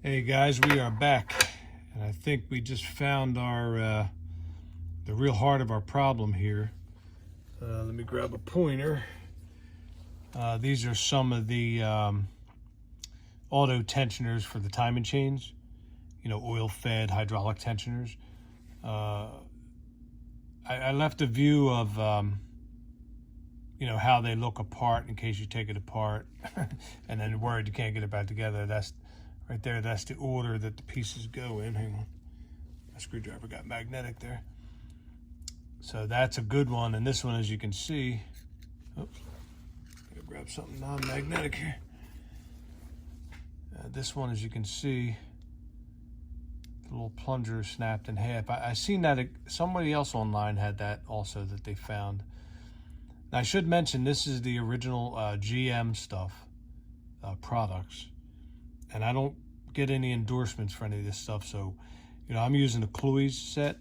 Hey guys, we are back, and I think we just found our the real heart of our problem here. Let me grab a pointer. These are some of the auto tensioners for the timing chains. You know, oil-fed hydraulic tensioners. I left a view of you know, how they look apart in case you take it apart, and then you're worried you can't get it back together. That's right there, that's the order that the pieces go in. Hang on. My screwdriver got magnetic there. So that's a good one. And this one, as you can see, oops, I'm gonna grab something non-magnetic here. This one, as you can see, the little plunger snapped in half. I seen that somebody else online had that also that they found. Now, I should mention this is the original GM stuff, products. And I don't get any endorsements for any of this stuff, so you know, I'm using a Cloy's set.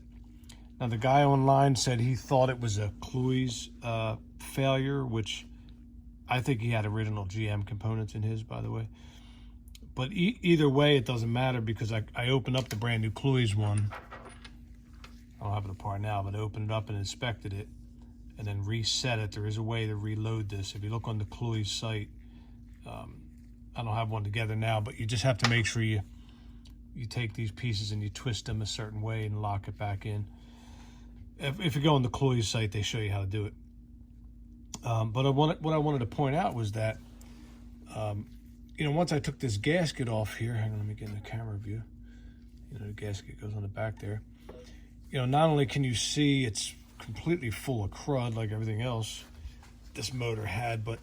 Now, the guy online said he thought it was a Cloy's failure, which I think he had original GM components in his, by the way. But either way, it doesn't matter, because I opened up the brand new Cloy's one. I don't have it apart now, but I opened it up and inspected it and then reset it. There is a way to reload this. If you look on the Cloy's site, I don't have one together now, but you just have to make sure you take these pieces and you twist them a certain way and lock it back in. If you go on the Cloy's site, they show you how to do it. But what I wanted to point out was that, you know, once I took this gasket off here, hang on, let me get in the camera view. You know, the gasket goes on the back there. You know, not only can you see it's completely full of crud like everything else this motor had, but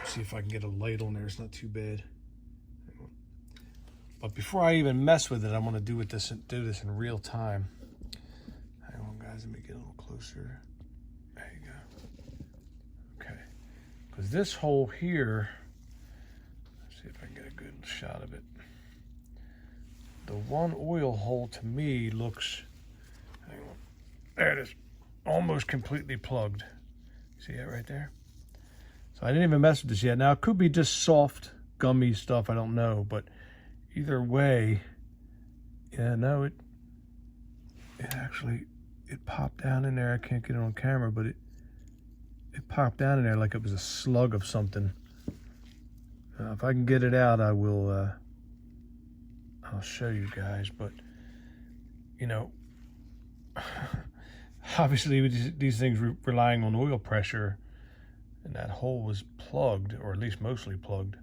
see if I can get a light on there. It's not too bad. But before I even mess with it, I want to do this in real time. Hang on, guys. Let me get a little closer. There you go. Okay. Because this hole here, let's see if I can get a good shot of it. The one oil hole to me looks, hang on, there it is, almost completely plugged. See it right there? So I didn't even mess with this yet. Now, it could be just soft, gummy stuff. I don't know. But either way, yeah, no, it actually, it popped down in there. I can't get it on camera, but it popped down in there like it was a slug of something. If I can get it out, I will, I'll show you guys. But, you know, obviously these things relying on oil pressure, and that hole was plugged, or at least mostly plugged.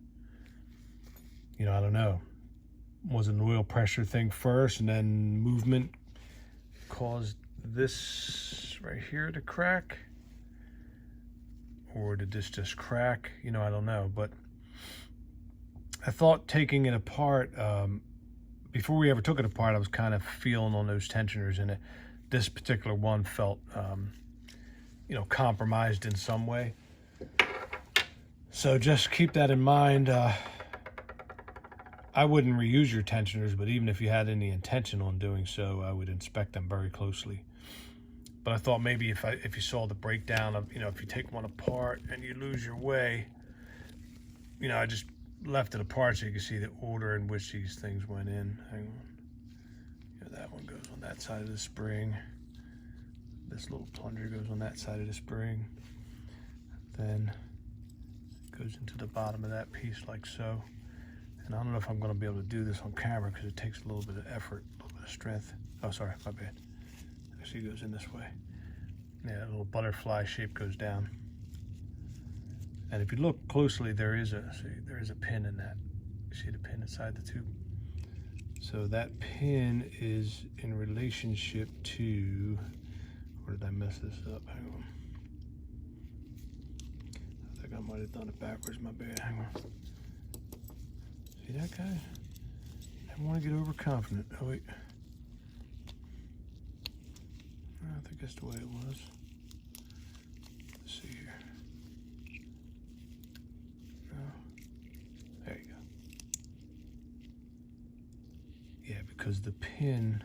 You know, I don't know. Was it an oil pressure thing first, and then movement caused this right here to crack? Or did this just crack? You know, I don't know. But I thought taking it apart, before we ever took it apart, I was kind of feeling on those tensioners, and this particular one felt, you know, compromised in some way. So just keep that in mind. I wouldn't reuse your tensioners, but even if you had any intention on doing so, I would inspect them very closely. But I thought maybe if you saw the breakdown of, you know, if you take one apart and you lose your way, you know, I just left it apart so you can see the order in which these things went in. Hang on. You know, that one goes on that side of the spring. This little plunger goes on that side of the spring. Then goes into the bottom of that piece like so. And I don't know if I'm going to be able to do this on camera because it takes a little bit of effort, a little bit of strength. Oh, sorry, my bad. Actually, it goes in this way. Yeah, a little butterfly shape goes down. And if you look closely, there is a pin in that. You see the pin inside the tube? So that pin is in relationship to, or did I mess this up? Hang on. I think I might have done it backwards, my bad. Hang on. See that, guy? I don't want to get overconfident. Oh, wait. I think that's the way it was. Let's see here. No. There you go. Yeah, because the pin,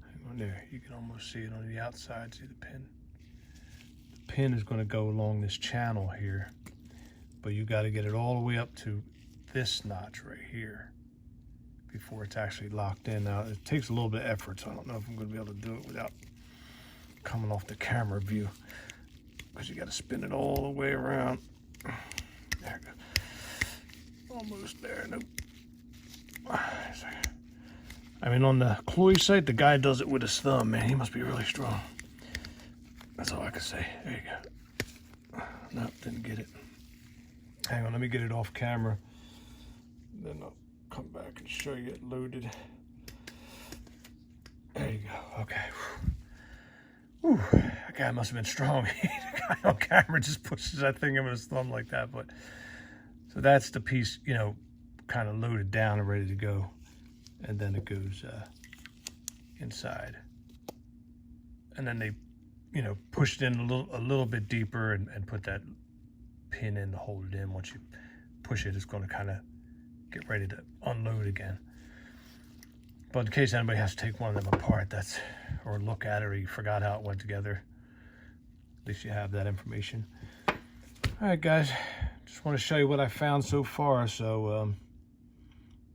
hang on there, you can almost see it on the outside. See the pin? The pin is going to go along this channel here, but you got to get it all the way up to this notch right here. before it's actually locked in. Now, it takes a little bit of effort, so I don't know if I'm going to be able to do it without coming off the camera view, because you got to spin it all the way around. There it goes. Almost there. Nope. I mean, on the Chloe site, the guy does it with his thumb, man. He must be really strong. That's all I can say. There you go. Nope, didn't get it. Hang on, let me get it off camera. Then I'll come back and show you it loaded. There you go. Okay. Whew. That guy must have been strong. The guy on camera just pushes that thing in with his thumb like that. But so that's the piece, you know, kind of loaded down and ready to go. And then it goes inside. And then they, you know, push it in a little bit deeper and put that pin in to hold it in. Once you push it, it's going to kind of get ready to unload again. But in case anybody has to take one of them apart, or look at it, or you forgot how it went together, at least you have that information. All right, guys, just want to show you what I found so far. So,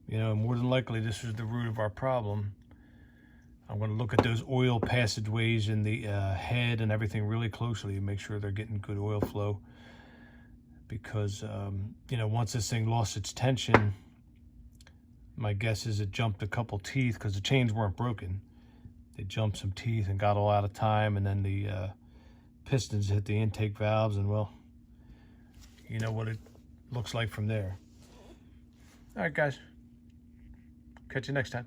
you know, more than likely this is the root of our problem. I'm going to look at those oil passageways in the head and everything really closely and make sure they're getting good oil flow. Because, you know, once this thing lost its tension, my guess is it jumped a couple teeth, because the chains weren't broken. They jumped some teeth and got all out of time, and then the pistons hit the intake valves, and well, you know what it looks like from there. All right, guys. Catch you next time.